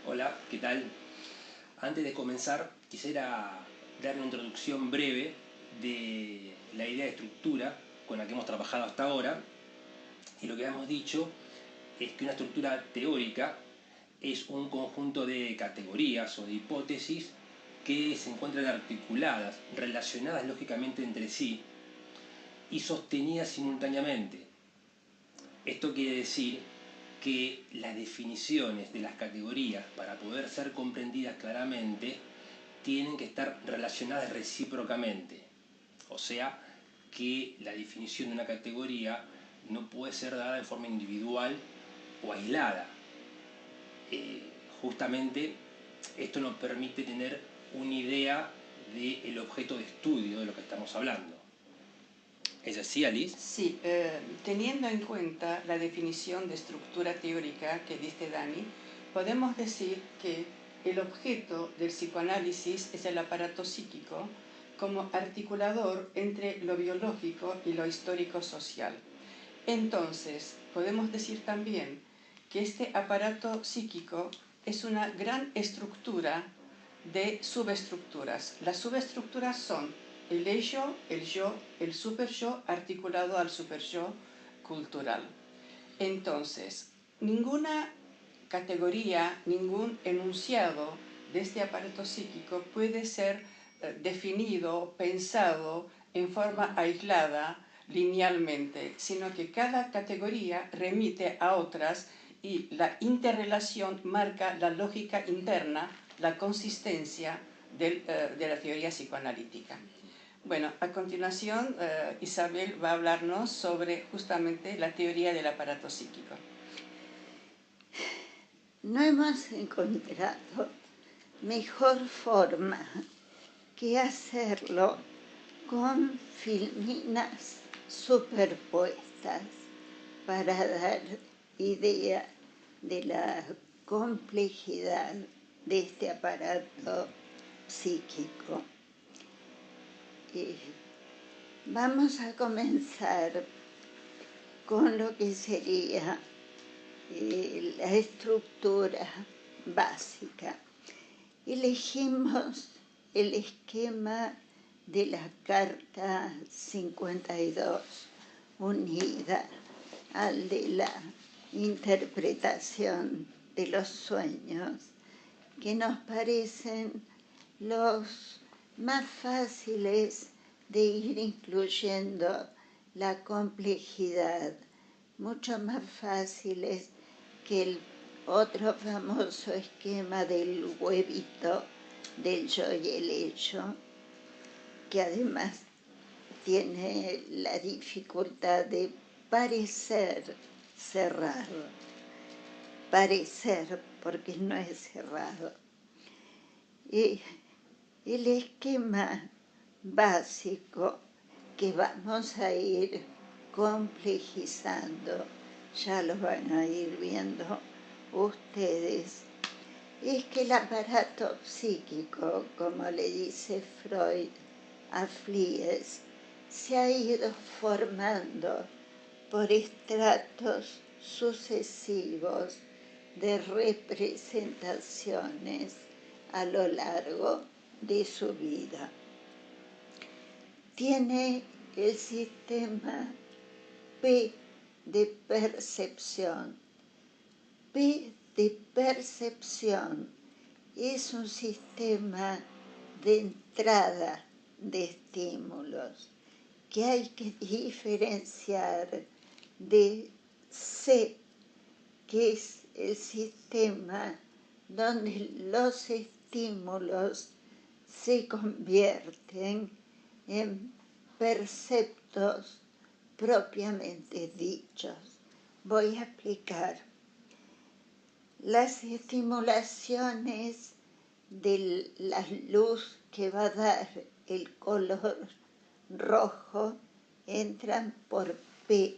Hola, ¿qué tal? Antes de comenzar, quisiera dar una introducción breve de la idea de estructura con la que hemos trabajado hasta ahora. Y lo que hemos dicho es que una estructura teórica es un conjunto de categorías o de hipótesis que se encuentran articuladas, relacionadas lógicamente entre sí y sostenidas simultáneamente. Esto quiere decir que las definiciones de las categorías, para poder ser comprendidas claramente, tienen que estar relacionadas recíprocamente. O sea, que la definición de una categoría no puede ser dada de forma individual o aislada. Justamente esto nos permite tener una idea del objeto de estudio de lo que estamos hablando. ¿Es así, Alice? Sí, teniendo en cuenta la definición de estructura teórica que dice Dani, podemos decir que el objeto del psicoanálisis es el aparato psíquico como articulador entre lo biológico y lo histórico-social. Entonces, podemos decir también que este aparato psíquico es una gran estructura de subestructuras. Las subestructuras son el yo, el superyo articulado al superyo cultural. Entonces, ninguna categoría, ningún enunciado de este aparato psíquico puede ser definido, pensado en forma aislada, linealmente, sino que cada categoría remite a otras y la interrelación marca la lógica interna, la consistencia de la teoría psicoanalítica. Bueno, a continuación Isabel va a hablarnos sobre justamente la teoría del aparato psíquico. No hemos encontrado mejor forma que hacerlo con filminas superpuestas para dar idea de la complejidad de este aparato psíquico. Vamos a comenzar con lo que sería la estructura básica. Elegimos el esquema de la Carta 52, unida al de la interpretación de los sueños, que nos parecen los más fáciles de ir incluyendo la complejidad, mucho más fáciles que el otro famoso esquema del huevito del yo y el hecho, que además tiene la dificultad de parecer cerrado, parecer porque no es cerrado. Y el esquema básico que vamos a ir complejizando, ya lo van a ir viendo ustedes, es que el aparato psíquico, como le dice Freud a Flies, se ha ido formando por estratos sucesivos de representaciones a lo largo de su vida. Tiene el sistema P de percepción. P de percepción es un sistema de entrada de estímulos que hay que diferenciar de C, que es el sistema donde los estímulos se convierten en perceptos propiamente dichos. Voy a explicar. Las estimulaciones de la luz que va a dar el color rojo entran por P,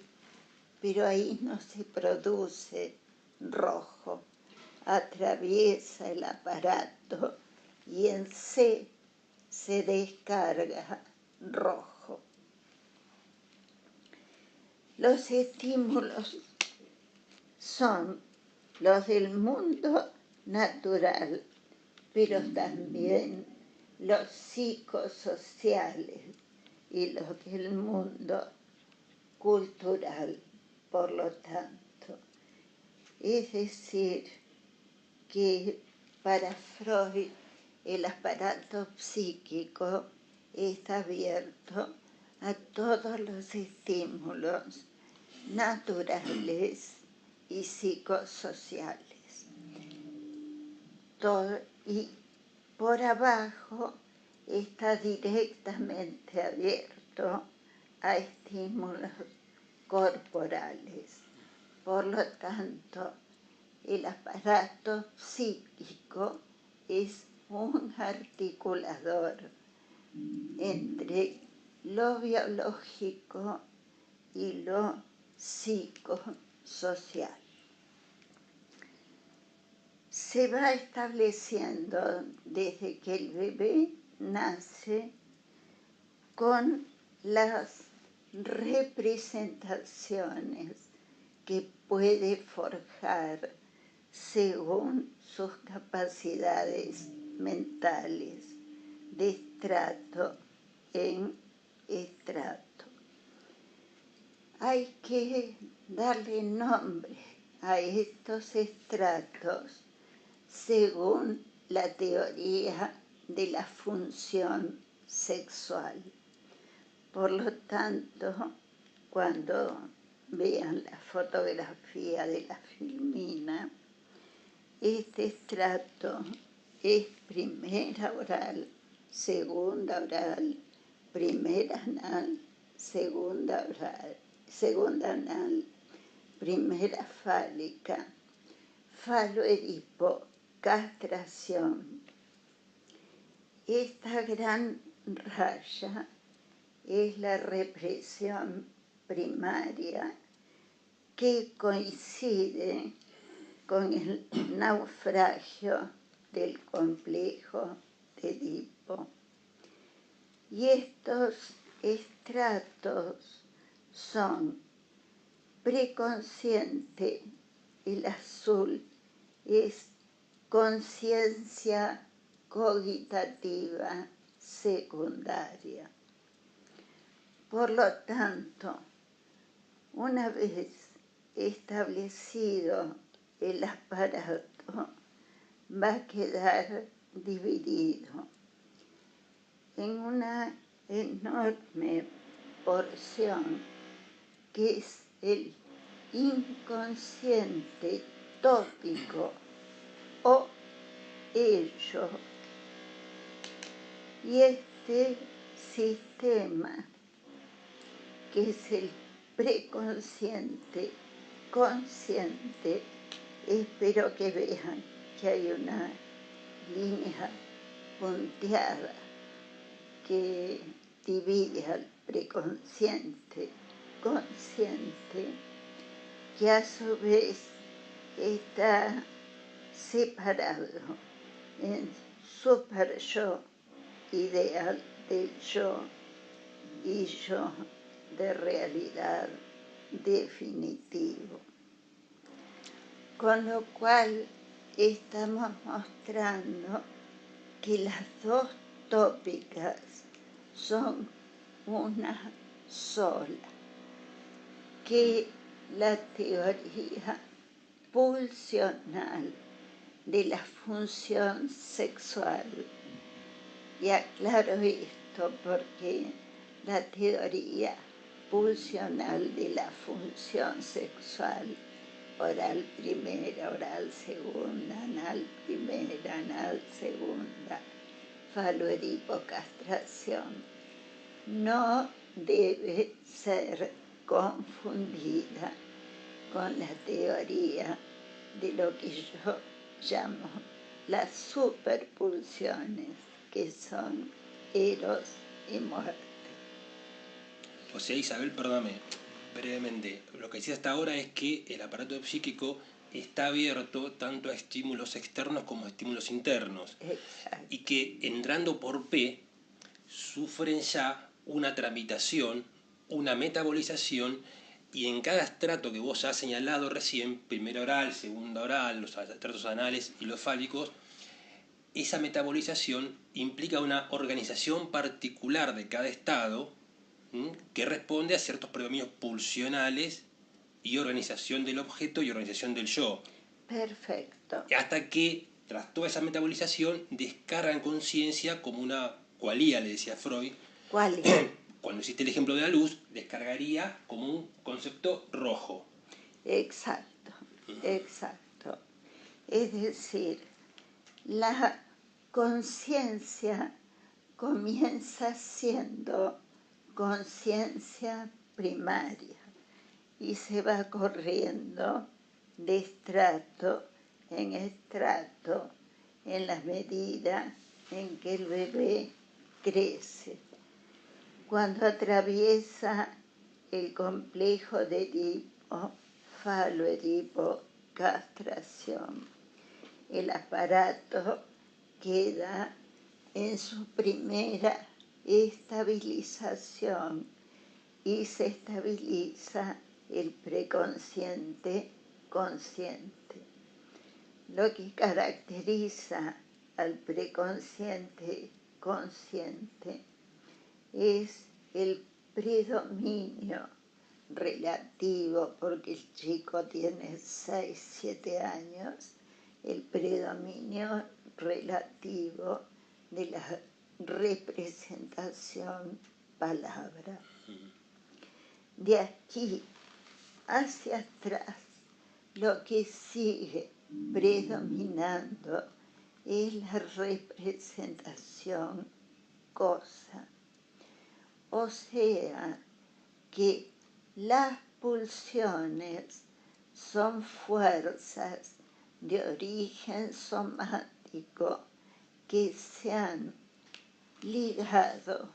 pero ahí no se produce rojo. Atraviesa el aparato y en C se descarga rojo. Los estímulos son los del mundo natural, pero también los psicosociales y los del mundo cultural, por lo tanto. Es decir, que para Freud el aparato psíquico está abierto a todos los estímulos naturales y psicosociales. Y por abajo está directamente abierto a estímulos corporales. Por lo tanto, el aparato psíquico es un articulador entre lo biológico y lo psicosocial. Se va estableciendo desde que el bebé nace con las representaciones que puede forjar según sus capacidades mentales, de estrato en estrato. Hay que darle nombre a estos estratos según la teoría de la función sexual. Por lo tanto, cuando vean la fotografía de la filmina, este estrato es primera oral, segunda oral, primera anal, segunda oral, segunda anal, primera fálica, falo-edipo, castración. Esta gran raya es la represión primaria que coincide con el naufragio del complejo de Edipo. Y estos estratos son preconsciente, el azul es conciencia cogitativa secundaria. Por lo tanto, una vez establecido el aparato, va a quedar dividido en una enorme porción que es el inconsciente tópico o ello. Y este sistema, que es el preconsciente, consciente, espero que vean que hay una línea punteada que divide al preconsciente, consciente, que a su vez está separado en super yo ideal del yo y yo de realidad definitivo. Con lo cual estamos mostrando que las dos tópicas son una sola, que la teoría pulsional de la función sexual, y aclaro esto porque la teoría pulsional de la función sexual, oral primera, oral segunda, anal primera, anal segunda, falo-edipo, castración, no debe ser confundida con la teoría de lo que yo llamo las superpulsiones, que son eros y muerte. O sea, Isabel, perdóname, brevemente, lo que decía hasta ahora es que el aparato psíquico está abierto tanto a estímulos externos como a estímulos internos. Exacto. Y que entrando por P sufren ya una tramitación, una metabolización Y en cada estrato que vos has señalado recién, primera oral, segunda oral, los estratos anales y los fálicos, esa metabolización implica una organización particular de cada estado, que responde a ciertos predominios pulsionales y organización del objeto y organización del yo. Perfecto. Hasta que, tras toda esa metabolización, descarga en conciencia como una cualía, le decía Freud. ¿Cuál? Cuando existe el ejemplo de la luz, descargaría como un concepto rojo. Exacto, exacto. Es decir, la conciencia comienza siendo conciencia primaria y se va corriendo de estrato en la medida en que el bebé crece. Cuando atraviesa el complejo de Edipo, falo-edipo, castración, el aparato queda en su primera estabilización y se estabiliza el preconsciente consciente. Lo que caracteriza al preconsciente consciente es el predominio relativo, porque el chico tiene 6, 7 años, el predominio relativo de la representación palabra. De aquí hacia atrás, lo que sigue predominando es la representación cosa. O sea que las pulsiones son fuerzas de origen somático que se han ligado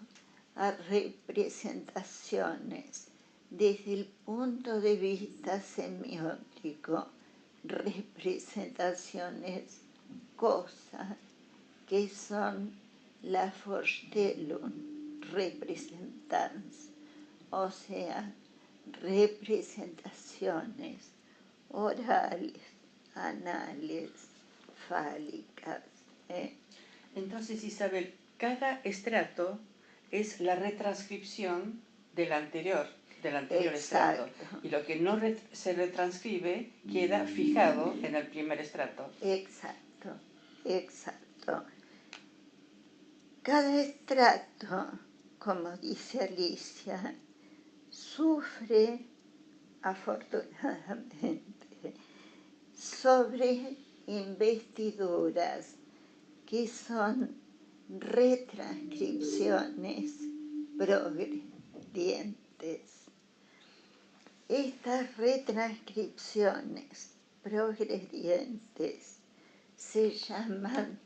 a representaciones desde el punto de vista semiótico, representaciones cosas que son la Vorstellung representans, o sea, representaciones orales, anales, fálicas. Entonces, Isabel, cada estrato es la retranscripción del anterior estrato. Y lo que no se retranscribe queda fijado en el primer estrato. Exacto, exacto. Cada estrato, como dice Alicia, sufre, afortunadamente, sobre investiduras que son retranscripciones progredientes. Estas retranscripciones progredientes se llaman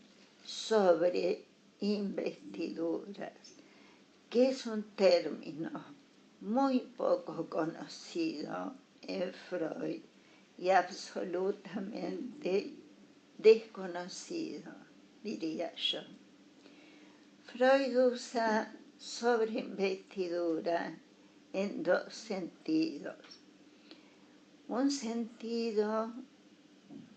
sobreinvestiduras, que es un término muy poco conocido en Freud y absolutamente desconocido, diría yo. Freud usa sobreinvestidura en dos sentidos. Un sentido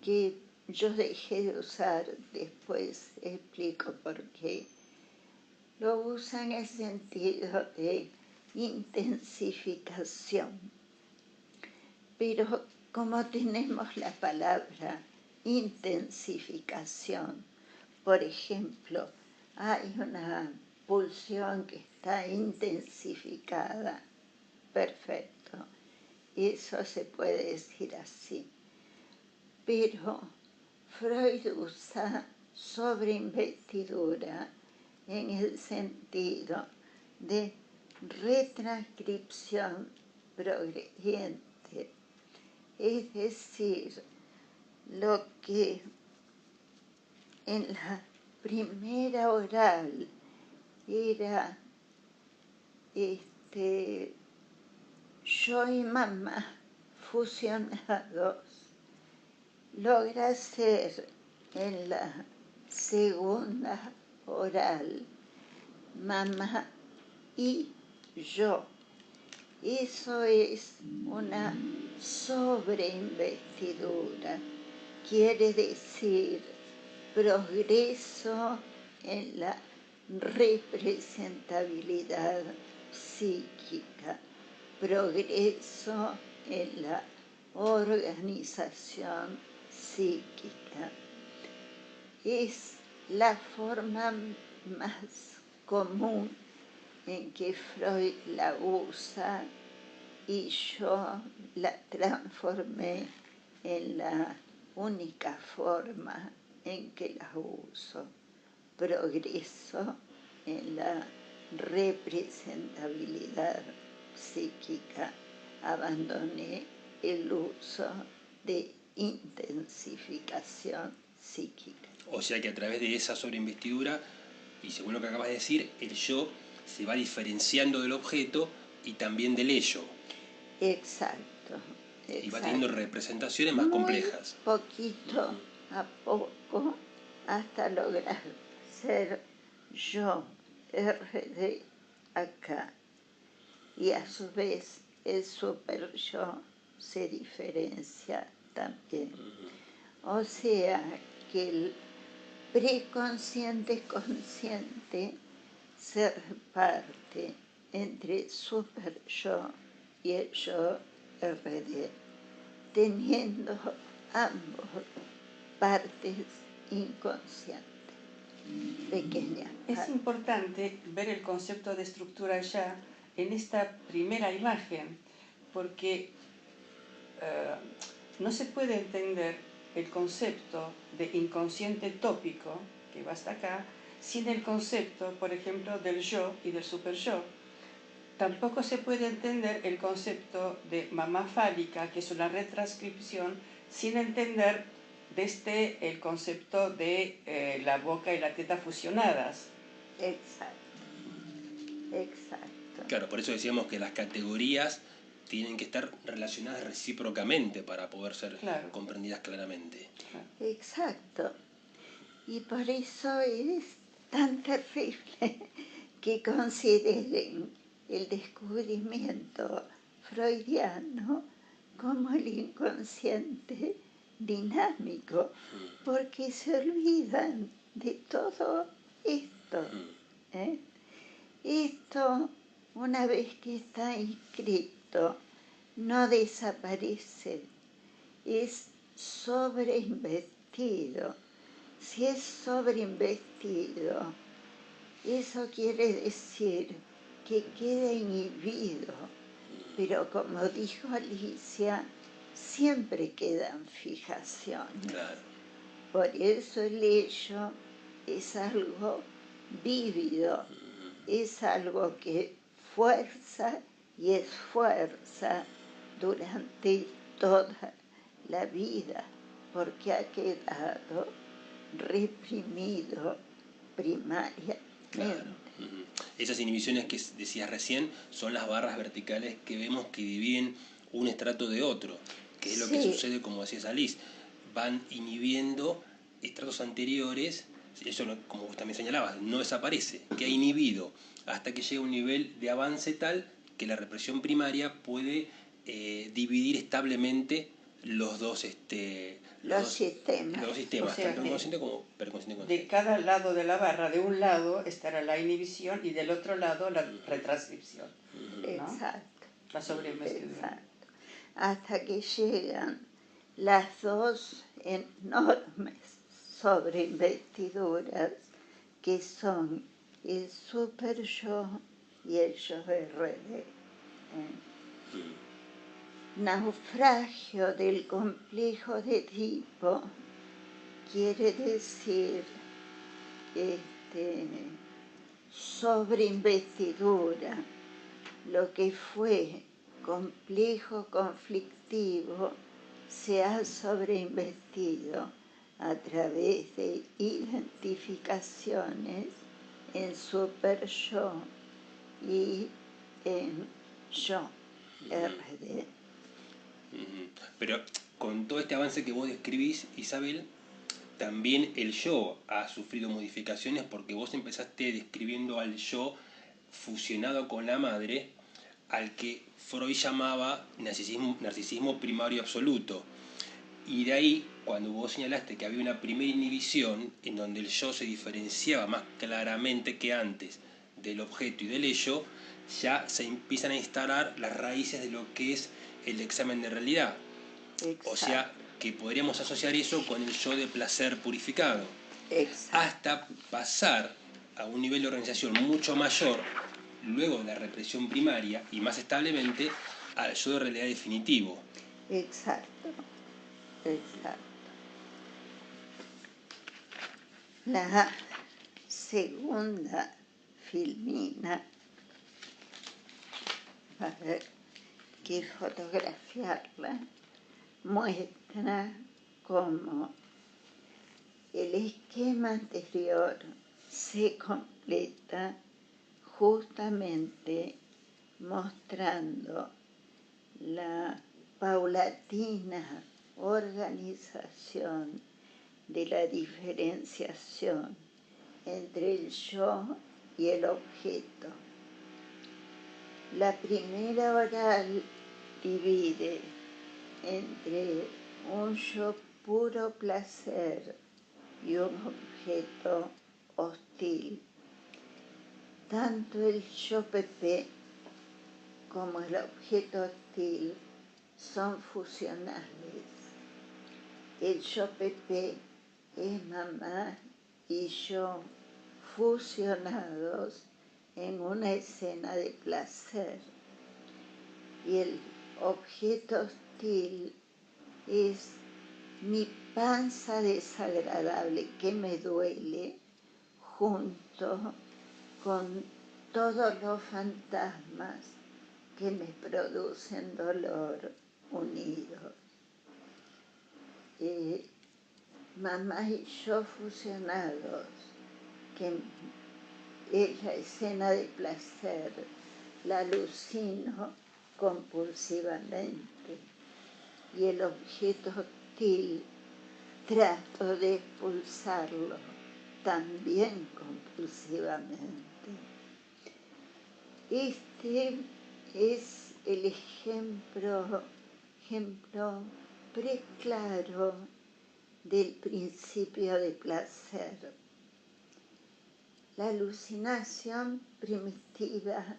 que yo dejé de usar, después explico por qué. Lo usa en el sentido de intensificación. Pero como tenemos la palabra intensificación, por ejemplo, hay una pulsión que está intensificada, perfecto, eso se puede decir así. Pero Freud usa sobreinvestidura en el sentido de retranscripción progrediente, es decir, lo que en la primera oral era yo y mamá fusionados, logra ser en la segunda oral mamá y yo. Eso es una sobreinvestidura. Quiere decir progreso en la representabilidad psíquica, progreso en la organización psíquica. Es la forma más común en que Freud la usa y yo la transformé en la única forma en que la uso. Progreso en la representabilidad psíquica. Abandoné el uso de intensificación psíquica. O sea que a través de esa sobreinvestidura, y según lo que acabas de decir, el yo se va diferenciando del objeto y también del ello. Exacto. Y va teniendo representaciones más complejas. Poquito a poco hasta lograr ser yo, RD, acá. Y a su vez el super yo se diferencia también. O sea que el preconsciente consciente se reparte entre super yo y el yo RD, teniendo ambos partes inconscientes, pequeñas. Es importante ver el concepto de estructura ya en esta primera imagen, porque no se puede entender el concepto de inconsciente tópico, que va hasta acá, sin el concepto, por ejemplo, del yo y del super yo. Tampoco se puede entender el concepto de mamá fálica, que es una retranscripción, sin entender desde el concepto de la boca y la teta fusionadas. Exacto, exacto. Claro, por eso decíamos que las categorías tienen que estar relacionadas recíprocamente para poder ser comprendidas claramente. Exacto. Y por eso es tan terrible que consideren el descubrimiento freudiano como el inconsciente dinámico, porque se olvidan de todo esto. Esto, una vez que está inscrito, no desaparece, es sobreinvestido. Si es sobreinvestido, eso quiere decir que queda inhibido, pero como dijo Alicia, siempre quedan fijaciones. Claro. Por eso el ello es algo vívido, es algo que fuerza y esfuerza durante toda la vida, porque ha quedado reprimido primariamente. Claro. Esas inhibiciones que decías recién son las barras verticales que vemos que dividen un estrato de otro, que es lo que sucede, como decías Alice, van inhibiendo estratos anteriores, eso como vos también señalabas, no desaparece, queda inhibido hasta que llega a un nivel de avance tal que la represión primaria puede dividir establemente los dos sistemas, O sea, tanto inconsciente como preconsciente consciente. De cada lado de la barra, de un lado estará la inhibición y del otro lado la retranscripción. ¿No? Exacto. La sobreinvestidura. Exacto. Hasta que llegan las dos enormes sobreinvestiduras que son el super yo y el yo RD. Naufragio del complejo de Edipo quiere decir sobreinvestidura. Lo que fue complejo, conflictivo, se ha sobreinvestido a través de identificaciones en super yo y en yo, RD. Pero con todo este avance que vos describís, Isabel, también el yo ha sufrido modificaciones porque vos empezaste describiendo al yo fusionado con la madre al que Freud llamaba narcisismo primario absoluto. Y de ahí, cuando vos señalaste que había una primera inhibición en donde el yo se diferenciaba más claramente que antes del objeto y del ello, ya se empiezan a instalar las raíces de lo que es el examen de realidad. Exacto. O sea, que podríamos asociar eso con el yo de placer purificado. Exacto. Hasta pasar a un nivel de organización mucho mayor, luego de la represión primaria y más establemente al yo de realidad definitivo. Exacto. Exacto. La segunda filmina, para que fotografiarla, muestra cómo el esquema anterior se completa justamente mostrando la paulatina organización de la diferenciación entre el yo y el objeto. La primera oral divide entre un yo puro placer y un objeto hostil. Tanto el yo PP como el objeto hostil son fusionables. El yo PP es mamá y yo fusionados en una escena de placer. Y el objeto hostil es mi panza desagradable que me duele junto con todos los fantasmas que me producen dolor unidos. Mamá y yo fusionados, que es la escena de placer, la alucino compulsivamente. Y el objeto hostil trato de expulsarlo también compulsivamente. Este es el ejemplo preclaro del principio de placer. La alucinación primitiva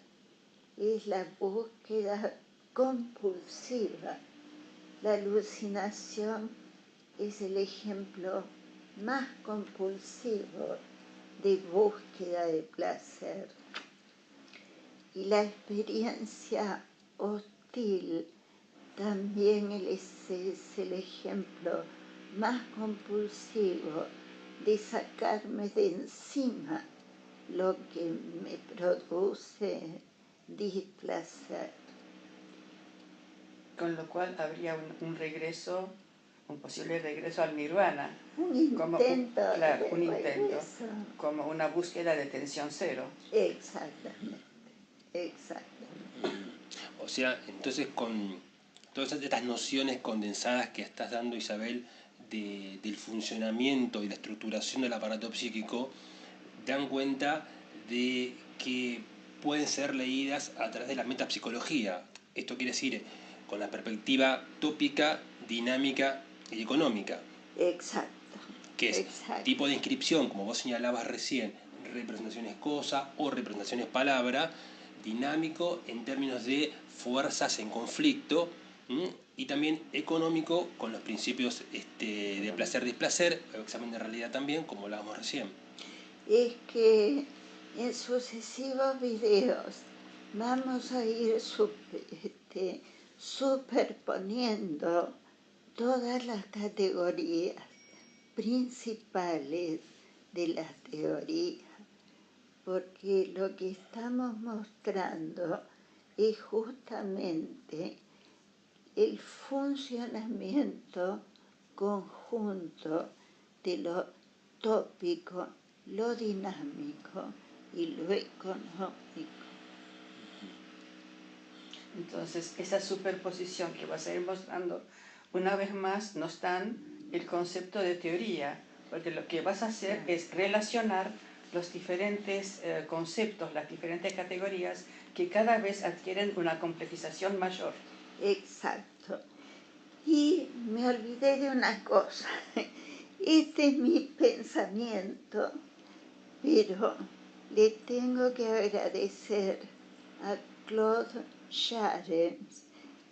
es la búsqueda compulsiva. La alucinación es el ejemplo más compulsivo de búsqueda de placer. Y la experiencia hostil también es el ejemplo más compulsivo de sacarme de encima lo que me produce displacer. Con lo cual habría un regreso, un posible regreso al nirvana. Un intento. Un intento, como una búsqueda de tensión cero. Exactamente. O sea, entonces con todas estas nociones condensadas que estás dando, Isabel, del funcionamiento y la estructuración del aparato psíquico, dan cuenta de que pueden ser leídas a través de la metapsicología. Esto quiere decir con la perspectiva tópica, dinámica y económica. Exacto. Que es tipo de inscripción, como vos señalabas recién, representaciones cosa o representaciones palabra, dinámico en términos de fuerzas en conflicto, y también económico con los principios de placer-displacer, examen de realidad también, como hablábamos recién. Es que en sucesivos videos vamos a ir superponiendo todas las categorías principales de la teoría, porque lo que estamos mostrando es justamente el funcionamiento conjunto de lo tópico, lo dinámico y lo económico. Entonces, esa superposición que vas a ir mostrando, una vez más nos dan el concepto de teoría, porque lo que vas a hacer es relacionar los diferentes conceptos, las diferentes categorías que cada vez adquieren una complejización mayor. Exacto. Y me olvidé de una cosa. Este es mi pensamiento, pero le tengo que agradecer a Claude Charens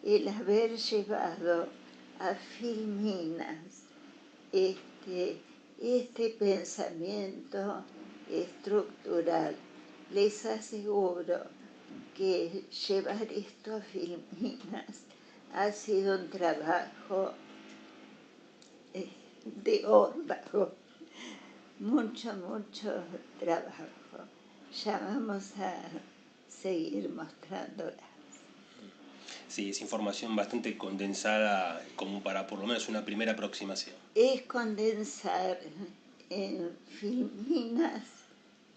el haber llevado a Filminas este pensamiento estructural. Les aseguro que llevar esto a Filminas ha sido un trabajo de órdago, mucho trabajo. Ya vamos a seguir mostrándola. Sí, es información bastante condensada como para por lo menos una primera aproximación. Es condensar en Filminas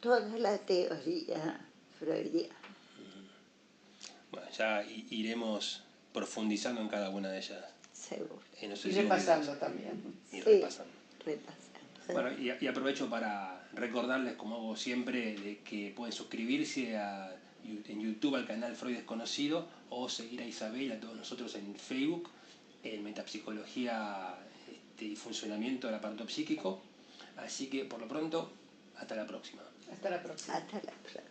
toda la teoría freudiana. Bueno, ya iremos profundizando en cada una de ellas. Seguro. Y repasando también. Y repasando. Bueno, y aprovecho para recordarles, como hago siempre, de que pueden suscribirse en YouTube al canal Freud Desconocido o seguir a Isabel y a todos nosotros en Facebook, en Metapsicología y Funcionamiento del Aparato Psíquico. Así que, por lo pronto, hasta la próxima. Hasta la próxima. Hasta la próxima.